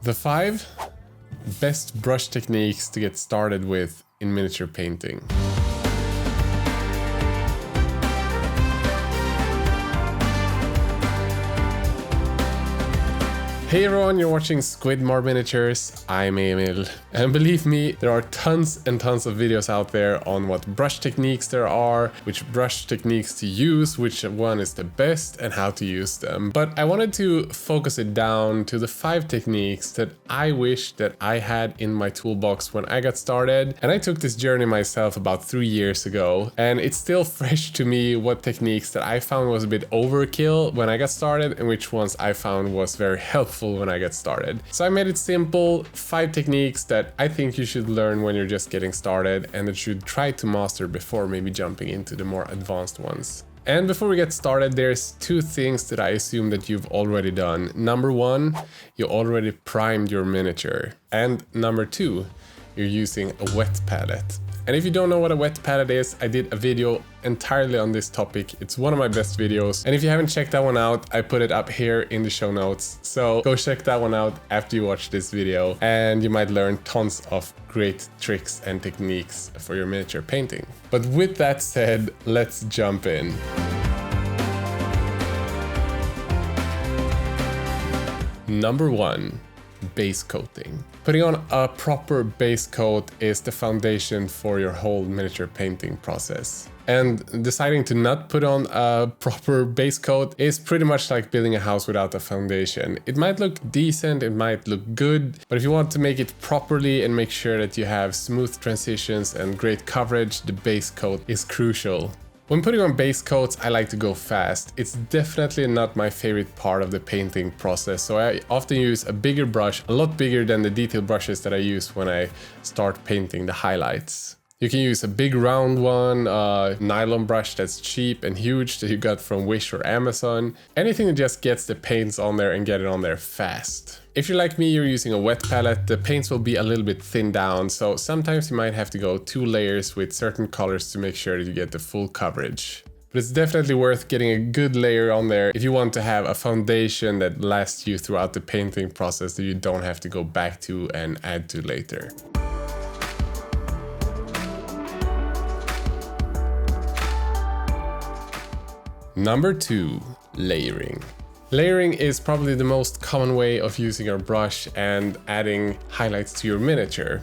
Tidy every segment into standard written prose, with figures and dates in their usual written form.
The 5 best brush techniques to get started with in miniature painting. Hey everyone, you're watching Squidmar Miniatures. I'm Emil, and believe me, there are tons and tons of videos out there on what brush techniques there are, which brush techniques to use, which one is the best, and how to use them. But I wanted to focus it down to the 5 techniques that I wish that I had in my toolbox when I got started. And I took this journey myself about 3 years ago, and it's still fresh to me what techniques that I found was a bit overkill when I got started and which ones I found was very helpful when I get started. So I made it simple, 5 techniques that I think you should learn when you're just getting started and that you should try to master before maybe jumping into the more advanced ones. And before we get started, there's 2 things that I assume that you've already done. Number 1, you already primed your miniature. And number 2, you're using a wet palette. And if you don't know what a wet palette is, I did a video entirely on this topic. It's one of my best videos. And if you haven't checked that one out, I put it up here in the show notes. So go check that one out after you watch this video, and you might learn tons of great tricks and techniques for your miniature painting. But with that said, let's jump in. Number 1. Base coating. Putting on a proper base coat is the foundation for your whole miniature painting process. And deciding to not put on a proper base coat is pretty much like building a house without a foundation. It might look decent, it might look good, but if you want to make it properly and make sure that you have smooth transitions and great coverage, the base coat is crucial. When putting on base coats, I like to go fast. It's definitely not my favorite part of the painting process, so I often use a bigger brush, a lot bigger than the detail brushes that I use when I start painting the highlights. You can use a big round one, a nylon brush that's cheap and huge that you got from Wish or Amazon. Anything that just gets the paints on there and get it on there fast. If you're like me, you're using a wet palette, the paints will be a little bit thinned down, so sometimes you might have to go 2 layers with certain colors to make sure that you get the full coverage. But it's definitely worth getting a good layer on there if you want to have a foundation that lasts you throughout the painting process that you don't have to go back to and add to later. Number 2, layering. Layering is probably the most common way of using your brush and adding highlights to your miniature.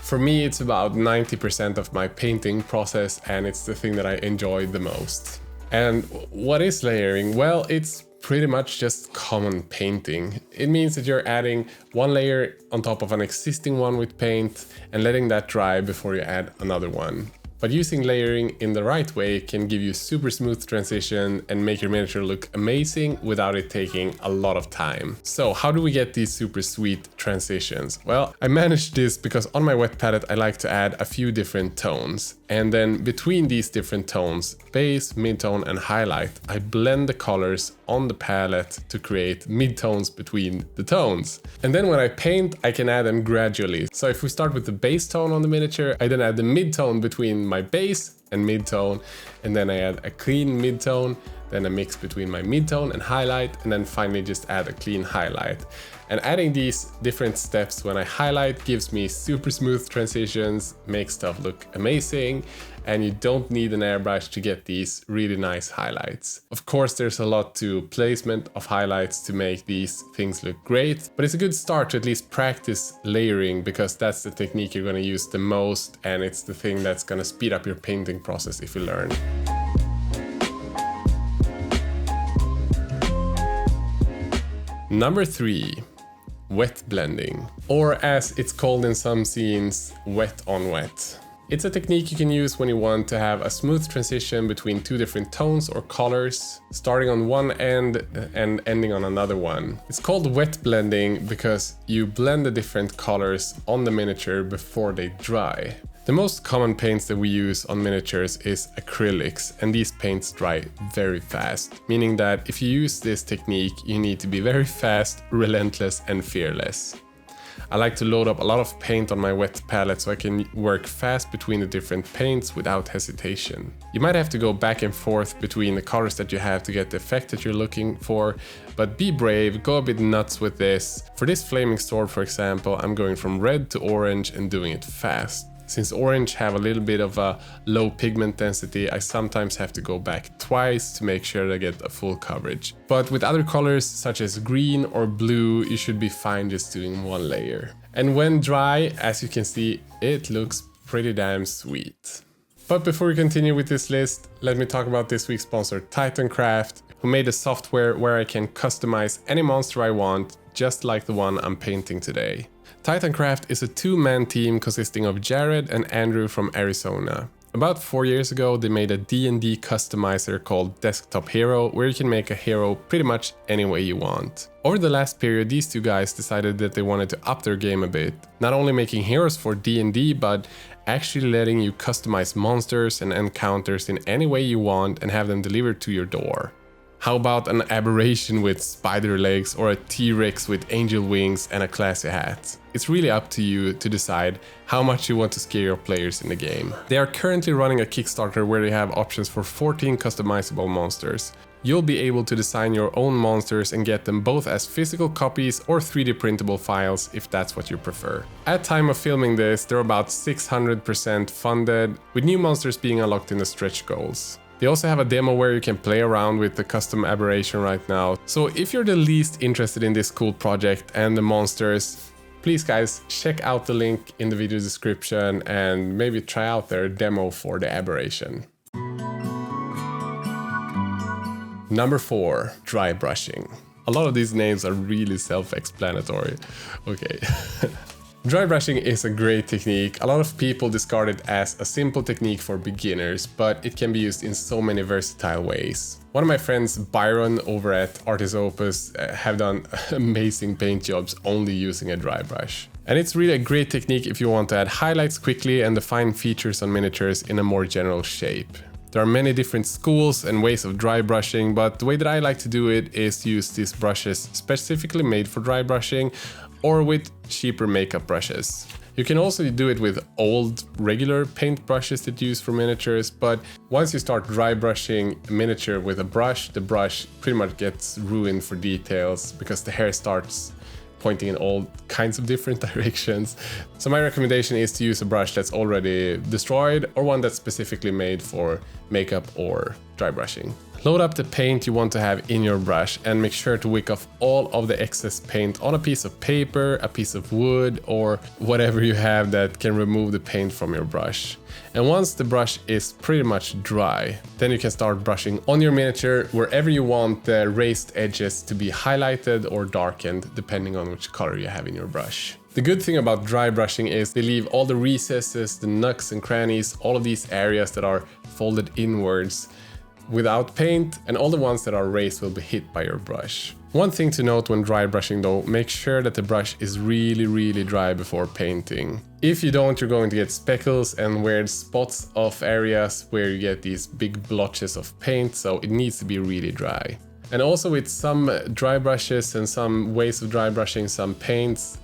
For me, it's about 90% of my painting process, and it's the thing that I enjoy the most. And what is layering? Well, it's pretty much just common painting. It means that you're adding one layer on top of an existing one with paint and letting that dry before you add another one. But using layering in the right way can give you super smooth transition and make your miniature look amazing without it taking a lot of time. So how do we get these super sweet transitions? Well, I managed this because on my wet palette I like to add a few different tones. And then between these different tones, base, midtone and highlight, I blend the colors on the palette to create midtones between the tones. And then when I paint, I can add them gradually. So if we start with the base tone on the miniature, I then add the midtone between my base and midtone, and then I add a clean midtone, then a mix between my midtone and highlight, and then finally just add a clean highlight. And adding these different steps when I highlight gives me super smooth transitions, makes stuff look amazing, and you don't need an airbrush to get these really nice highlights. Of course, there's a lot to placement of highlights to make these things look great, but it's a good start to at least practice layering because that's the technique you're going to use the most, and it's the thing that's going to speed up your painting process if you learn. Number 3. Wet blending, or as it's called in some scenes, wet on wet. It's a technique you can use when you want to have a smooth transition between 2 different tones or colors, starting on one end and ending on another one. It's called wet blending because you blend the different colors on the miniature before they dry. The most common paints that we use on miniatures is acrylics, and these paints dry very fast, meaning that if you use this technique, you need to be very fast, relentless, and fearless. I like to load up a lot of paint on my wet palette so I can work fast between the different paints without hesitation. You might have to go back and forth between the colors that you have to get the effect that you're looking for, but be brave, go a bit nuts with this. For this flaming sword, for example, I'm going from red to orange and doing it fast. Since orange have a little bit of a low pigment density, I sometimes have to go back twice to make sure that I get a full coverage. But with other colors such as green or blue, you should be fine just doing one layer. And when dry, as you can see, it looks pretty damn sweet. But before we continue with this list, let me talk about this week's sponsor, Titancraft, who made a software where I can customize any monster I want, just like the one I'm painting today. Titancraft is a two-man team consisting of Jared and Andrew from Arizona. About 4 years ago, they made a D&D customizer called Desktop Hero, where you can make a hero pretty much any way you want. Over the last period, these two guys decided that they wanted to up their game a bit, not only making heroes for D&D, but actually letting you customize monsters and encounters in any way you want and have them delivered to your door. How about an aberration with spider legs or a T-Rex with angel wings and a classy hat? It's really up to you to decide how much you want to scare your players in the game. They are currently running a Kickstarter where they have options for 14 customizable monsters. You'll be able to design your own monsters and get them both as physical copies or 3D printable files if that's what you prefer. At time of filming this, they're about 600% funded, with new monsters being unlocked in the stretch goals. They also have a demo where you can play around with the custom aberration right now. So if you're the least interested in this cool project and the monsters, please guys, check out the link in the video description and maybe try out their demo for the aberration. Number 4, dry brushing. A lot of these names are really self-explanatory. Okay. Dry brushing is a great technique. A lot of people discard it as a simple technique for beginners, but it can be used in so many versatile ways. One of my friends, Byron, over at Artis Opus, have done amazing paint jobs only using a dry brush. And it's really a great technique if you want to add highlights quickly and define features on miniatures in a more general shape. There are many different schools and ways of dry brushing, but the way that I like to do it is to use these brushes specifically made for dry brushing, or with cheaper makeup brushes. You can also do it with old regular paint brushes that you use for miniatures, but once you start dry brushing a miniature with a brush, the brush pretty much gets ruined for details because the hair starts pointing in all kinds of different directions. So my recommendation is to use a brush that's already destroyed or one that's specifically made for makeup or dry brushing. Load up the paint you want to have in your brush and make sure to wick off all of the excess paint on a piece of paper, a piece of wood, or whatever you have that can remove the paint from your brush. And once the brush is pretty much dry, then you can start brushing on your miniature wherever you want the raised edges to be highlighted or darkened, depending on which color you have in your brush. The good thing about dry brushing is they leave all the recesses, the nooks and crannies, all of these areas that are folded inwards without paint, and all the ones that are raised will be hit by your brush. One thing to note when dry brushing though, make sure that the brush is really dry before painting. If you don't, you're going to get speckles and weird spots of areas where you get these big blotches of paint, so it needs to be really dry. And also with some dry brushes and some ways of dry brushing some paints,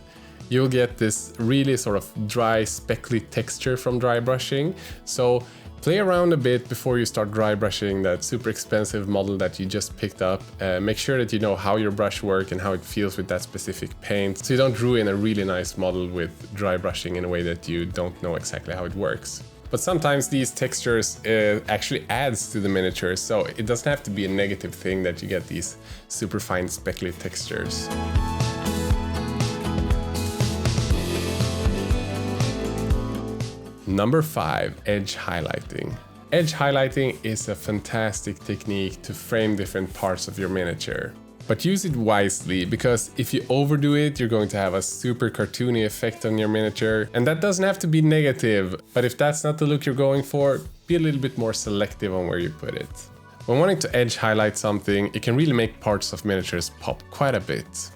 you'll get this really sort of dry speckly texture from dry brushing. So play around a bit before you start dry brushing that super expensive model that you just picked up. Make sure that you know how your brush works and how it feels with that specific paint, so you don't ruin a really nice model with dry brushing in a way that you don't know exactly how it works. But sometimes these textures actually adds to the miniature, so it doesn't have to be a negative thing that you get these super fine speckly textures. Number 5, edge highlighting. Edge highlighting is a fantastic technique to frame different parts of your miniature. But use it wisely, because if you overdo it, you're going to have a super cartoony effect on your miniature. And that doesn't have to be negative, but if that's not the look you're going for, be a little bit more selective on where you put it. When wanting to edge highlight something, it can really make parts of miniatures pop quite a bit.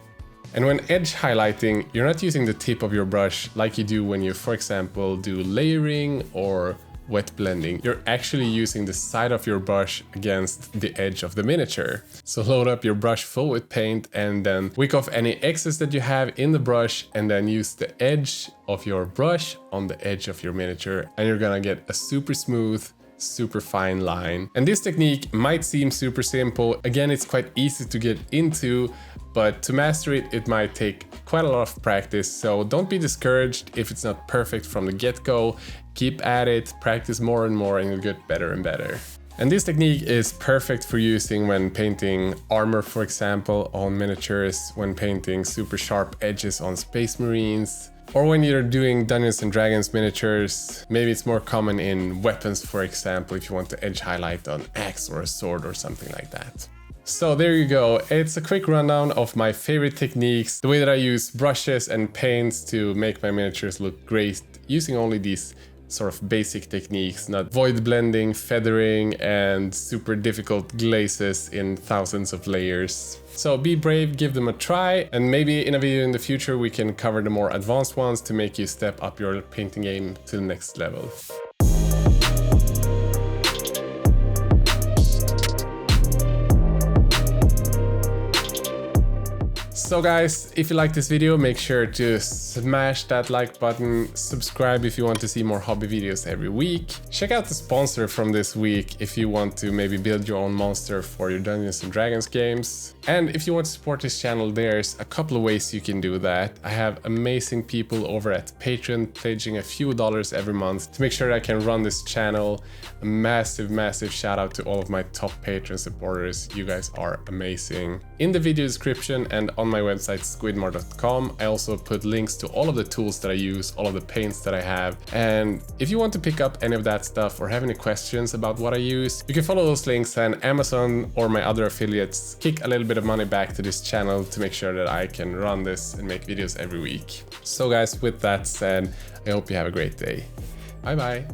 And when edge highlighting, you're not using the tip of your brush like you do when you, for example, do layering or wet blending. You're actually using the side of your brush against the edge of the miniature. So load up your brush full with paint and then wick off any excess that you have in the brush and then use the edge of your brush on the edge of your miniature, and you're gonna get a super smooth, super fine line. And this technique might seem super simple. Again, it's quite easy to get into, but to master it, it might take quite a lot of practice. So don't be discouraged if it's not perfect from the get-go. Keep at it, practice more and more, and you'll get better and better. And this technique is perfect for using when painting armor, for example, on miniatures, when painting super sharp edges on Space Marines, or when you're doing Dungeons and Dragons miniatures. Maybe it's more common in weapons, for example, if you want to edge highlight on axe or a sword or something like that. So there you go. It's a quick rundown of my favorite techniques, the way that I use brushes and paints to make my miniatures look great using only these sort of basic techniques, not void blending, feathering, and super difficult glazes in thousands of layers. So be brave, give them a try, and maybe in a video in the future we can cover the more advanced ones to make you step up your painting game to the next level. So guys, if you like this video, make sure to smash that like button, subscribe if you want to see more hobby videos every week. Check out the sponsor from this week if you want to maybe build your own monster for your Dungeons and Dragons games. And if you want to support this channel, there's a couple of ways you can do that. I have amazing people over at Patreon pledging a few dollars every month to make sure that I can run this channel. A massive shout out to all of my top Patreon supporters. You guys are amazing. In the video description and on my website squidmar.com, I also put links to all of the tools that I use, all of the paints that I have. And if you want to pick up any of that stuff or have any questions about what I use, you can follow those links, and Amazon or my other affiliates kick a little bit of money back to this channel to make sure that I can run this and make videos every week. So guys, with that said, I hope you have a great day. Bye bye.